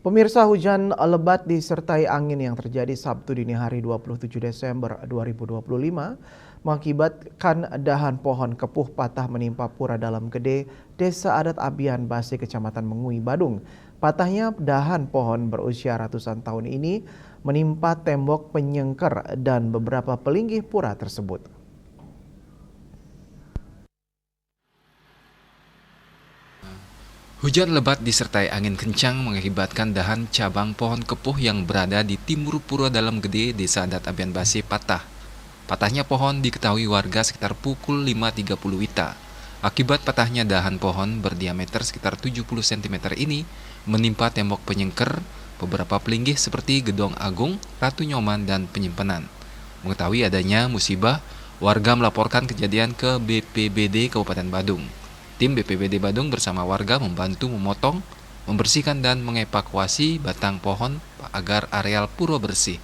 Pemirsa, hujan lebat disertai angin yang terjadi Sabtu dini hari 27 Desember 2025 mengakibatkan dahan pohon kepuh patah menimpa Pura Dalam Gede, Desa Adat Abian Base, Kecamatan Mengui, Badung. Patahnya dahan pohon berusia ratusan tahun ini menimpa tembok penyengker dan beberapa pelinggih pura tersebut. Hujan lebat disertai angin kencang mengakibatkan dahan cabang pohon kepuh yang berada di timur Pura Dalam Gede, Desa Adat Abian Base patah. Patahnya pohon diketahui warga sekitar pukul 5.30 WITA. Akibat patahnya dahan pohon berdiameter sekitar 70 cm ini menimpa tembok penyengker, beberapa pelinggih seperti Gedong Agung, Ratu Nyoman, dan penyimpanan. Mengetahui adanya musibah, warga melaporkan kejadian ke BPBD Kabupaten Badung. Tim BPBD Badung bersama warga membantu memotong, membersihkan dan mengevakuasi batang pohon agar areal pura bersih.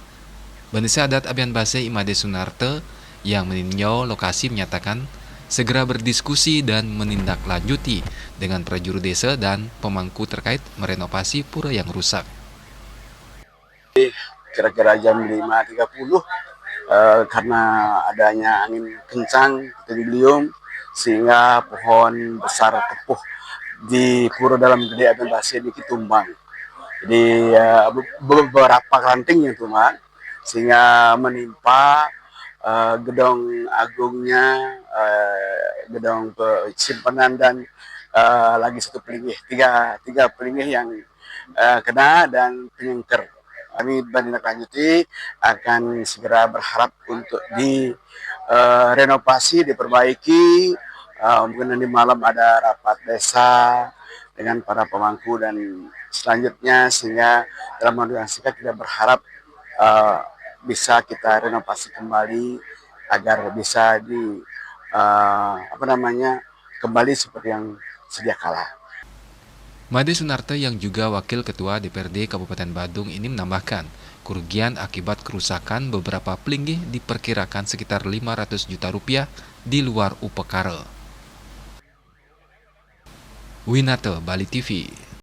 Bandesa Adat Abian Base Imade Sunarte yang meninjau lokasi menyatakan segera berdiskusi dan menindaklanjuti dengan prajurut desa dan pemangku terkait merenovasi pura yang rusak. Kira-kira jam 5.30 karena adanya angin kencang dan beliung sehingga pohon besar kepuh di Pura Dalam Gede Abian Base ini tumbang. Jadi beberapa rantingnya tumbang sehingga menimpa gedong agungnya, gedong simpanan dan lagi satu pelinggih, tiga pelinggih yang kena dan penyengker. Kami menindaklanjuti akan segera berharap untuk renovasi, diperbaiki. Mungkin nanti malam ada rapat desa dengan para pemangku dan selanjutnya, sehingga dalam waktu yang singkat kita berharap bisa kita renovasi kembali agar bisa kembali seperti yang sedia kala. Made Sunarte yang juga Wakil Ketua DPRD Kabupaten Badung ini menambahkan, kerugian akibat kerusakan beberapa pelinggih diperkirakan sekitar 500 juta rupiah di luar upekare. Winate, Bali TV.